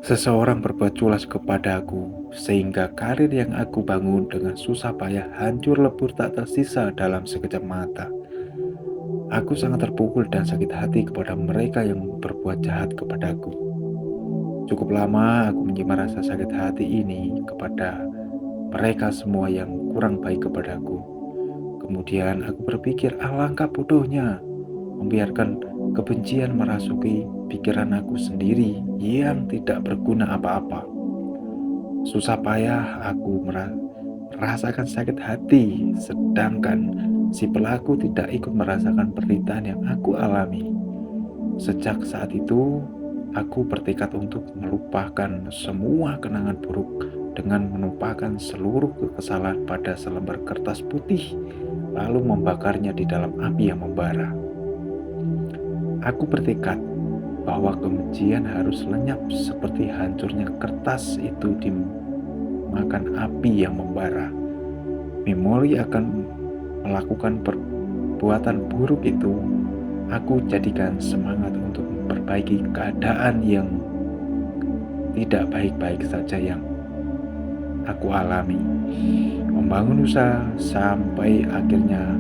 Seseorang berbuat culas kepadaku, sehingga karir yang aku bangun dengan susah payah hancur lebur tak tersisa dalam sekejap mata. Aku sangat terpukul dan sakit hati kepada mereka yang berbuat jahat kepadaku. Cukup lama aku menyimpan rasa sakit hati ini kepada mereka semua yang kurang baik kepadaku. Kemudian aku berpikir alangkah bodohnya membiarkan kebencian merasuki pikiran aku sendiri yang tidak berguna apa-apa. Susah payah aku merasakan sakit hati, sedangkan si pelaku tidak ikut merasakan penderitaan yang aku alami. Sejak saat itu, aku bertekad untuk melupakan semua kenangan buruk dengan menumpahkan seluruh kekesalan pada selembar kertas putih, lalu membakarnya di dalam api yang membara. Aku bertekad bahwa kebencian harus lenyap seperti hancurnya kertas itu dimakan api yang membara. Memori akan melakukan perbuatan buruk itu, aku jadikan semangat untuk memperbaiki keadaan yang tidak baik-baik saja yang aku alami. Membangun usaha sampai akhirnya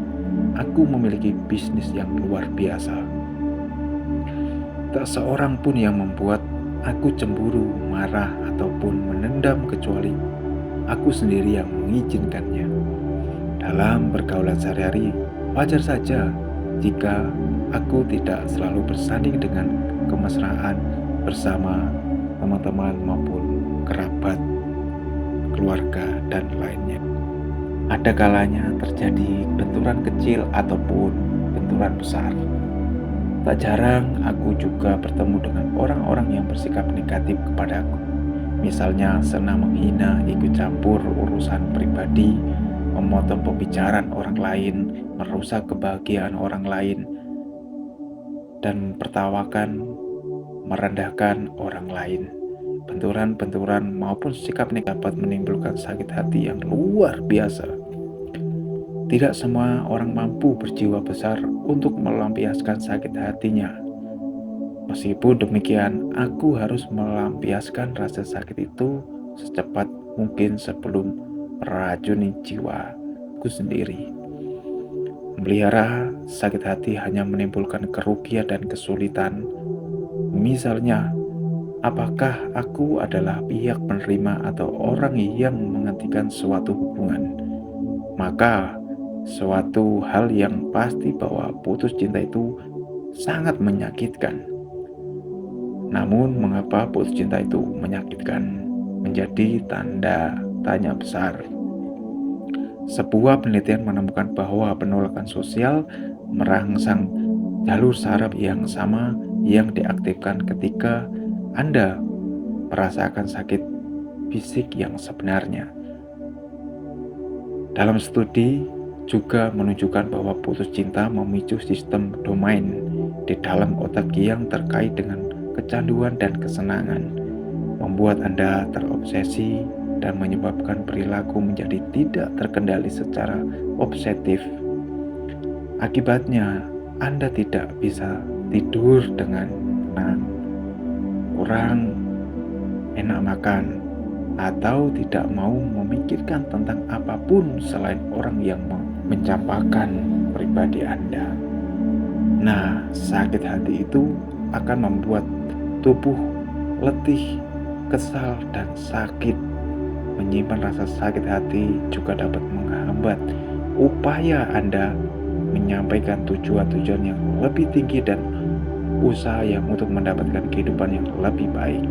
aku memiliki bisnis yang luar biasa. Tak seorang pun yang membuat aku cemburu, marah, ataupun menendam kecuali aku sendiri yang mengizinkannya. Dalam pergaulan sehari-hari, wajar saja jika aku tidak selalu bersanding dengan kemesraan bersama teman-teman maupun kerabat, keluarga, dan lainnya. Ada kalanya terjadi benturan kecil ataupun benturan besar. Tak jarang aku juga bertemu dengan orang-orang yang bersikap negatif kepadaku. Misalnya senang menghina, ikut campur urusan pribadi, memotong pembicaraan orang lain, merusak kebahagiaan orang lain, dan tertawakan, merendahkan orang lain. Benturan-benturan maupun sikap negatif dapat menimbulkan sakit hati yang luar biasa. Tidak semua orang mampu berjiwa besar untuk melampiaskan sakit hatinya. Meskipun demikian, aku harus melampiaskan rasa sakit itu secepat mungkin sebelum meracuni jiwaku sendiri. Memelihara sakit hati hanya menimbulkan kerugian dan kesulitan. Misalnya, apakah aku adalah pihak penerima atau orang yang menghentikan suatu hubungan? Maka suatu hal yang pasti bahwa putus cinta itu sangat menyakitkan. Namun mengapa putus cinta itu menyakitkan? Menjadi tanda tanya besar. Sebuah penelitian menemukan bahwa penolakan sosial merangsang jalur saraf yang sama yang diaktifkan ketika Anda merasakan sakit fisik yang sebenarnya. Dalam studi juga menunjukkan bahwa putus cinta memicu sistem dopamin di dalam otak yang terkait dengan kecanduan dan kesenangan, membuat Anda terobsesi dan menyebabkan perilaku menjadi tidak terkendali secara obsesif. Akibatnya, Anda tidak bisa tidur dengan tenang, kurang enak makan, atau tidak mau memikirkan tentang apapun selain orang yang mencampakkan pribadi Anda. Nah, sakit hati itu akan membuat tubuh letih, kesal, dan sakit. Menyimpan rasa sakit hati juga dapat menghambat upaya Anda menyampaikan tujuan-tujuan yang lebih tinggi dan usaha yang untuk mendapatkan kehidupan yang lebih baik.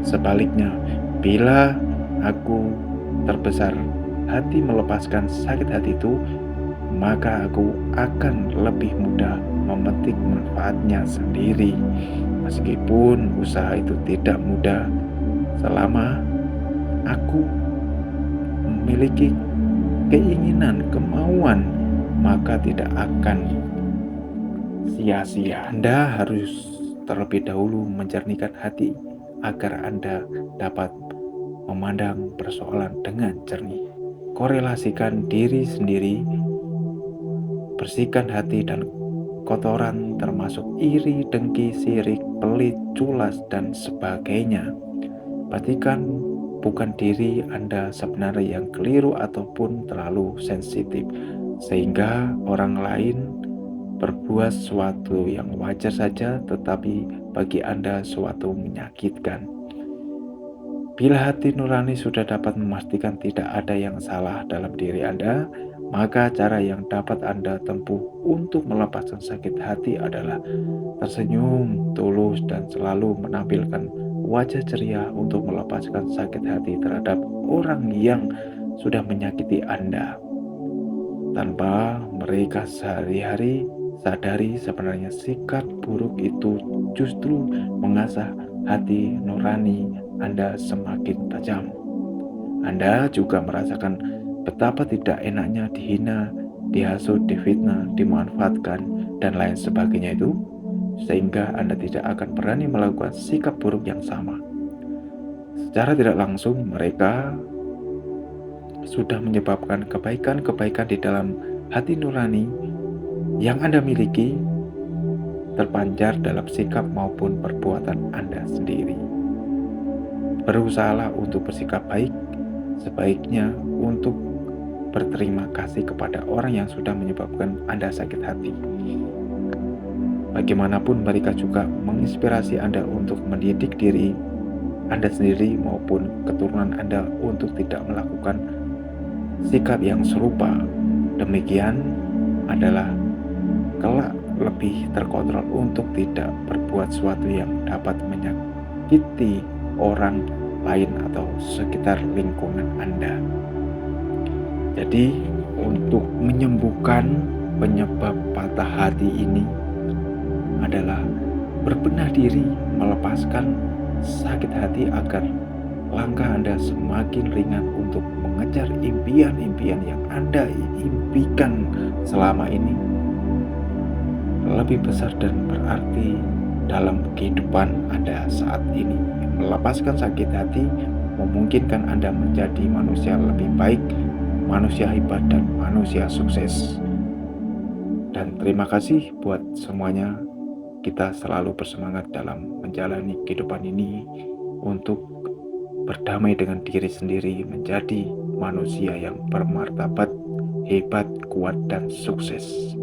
Sebaliknya, bila aku terbesar hati melepaskan sakit hati itu, maka aku akan lebih mudah memetik manfaatnya sendiri. Meskipun usaha itu tidak mudah, selama aku memiliki keinginan, kemauan, maka tidak akan sia-sia. Anda harus terlebih dahulu menjernihkan hati agar Anda dapat memandang persoalan dengan jernih. Korelasikan diri sendiri, bersihkan hati dan kotoran termasuk iri, dengki, sirik, pelit, culas, dan sebagainya. Pastikan bukan diri Anda sebenarnya yang keliru ataupun terlalu sensitif, sehingga orang lain berbuat sesuatu yang wajar saja, tetapi bagi Anda suatu menyakitkan. Bila hati nurani sudah dapat memastikan tidak ada yang salah dalam diri Anda, maka cara yang dapat Anda tempuh untuk melepaskan sakit hati adalah tersenyum, tulus, dan selalu menampilkan wajah ceria untuk melepaskan sakit hati terhadap orang yang sudah menyakiti Anda. Tanpa mereka sehari-hari sadari sebenarnya sikap buruk itu justru mengasah hati nurani Anda semakin tajam. Anda juga merasakan betapa tidak enaknya dihina, dihasut, difitnah, dimanfaatkan, dan lain sebagainya itu, sehingga Anda tidak akan berani melakukan sikap buruk yang sama. Secara tidak langsung, mereka sudah menyebabkan kebaikan-kebaikan di dalam hati nurani yang Anda miliki terpancar dalam sikap maupun perbuatan Anda sendiri. Berusahalah untuk bersikap baik, sebaiknya untuk berterima kasih kepada orang yang sudah menyebabkan Anda sakit hati. Bagaimanapun mereka juga menginspirasi Anda untuk mendidik diri Anda sendiri maupun keturunan Anda untuk tidak melakukan sikap yang serupa. Demikian adalah kelak lebih terkontrol untuk tidak berbuat sesuatu yang dapat menyakiti orang lain atau sekitar lingkungan Anda. Jadi, untuk menyembuhkan penyebab patah hati ini adalah berbenah diri, melepaskan sakit hati agar langkah Anda semakin ringan untuk mengejar impian-impian yang Anda impikan selama ini lebih besar dan berarti dalam kehidupan Anda saat ini. Melepaskan sakit hati memungkinkan Anda menjadi manusia lebih baik, manusia hebat, dan manusia sukses. Dan terima kasih buat semuanya. Kita selalu bersemangat dalam menjalani kehidupan ini untuk berdamai dengan diri sendiri, menjadi manusia yang bermartabat, hebat, kuat, dan sukses.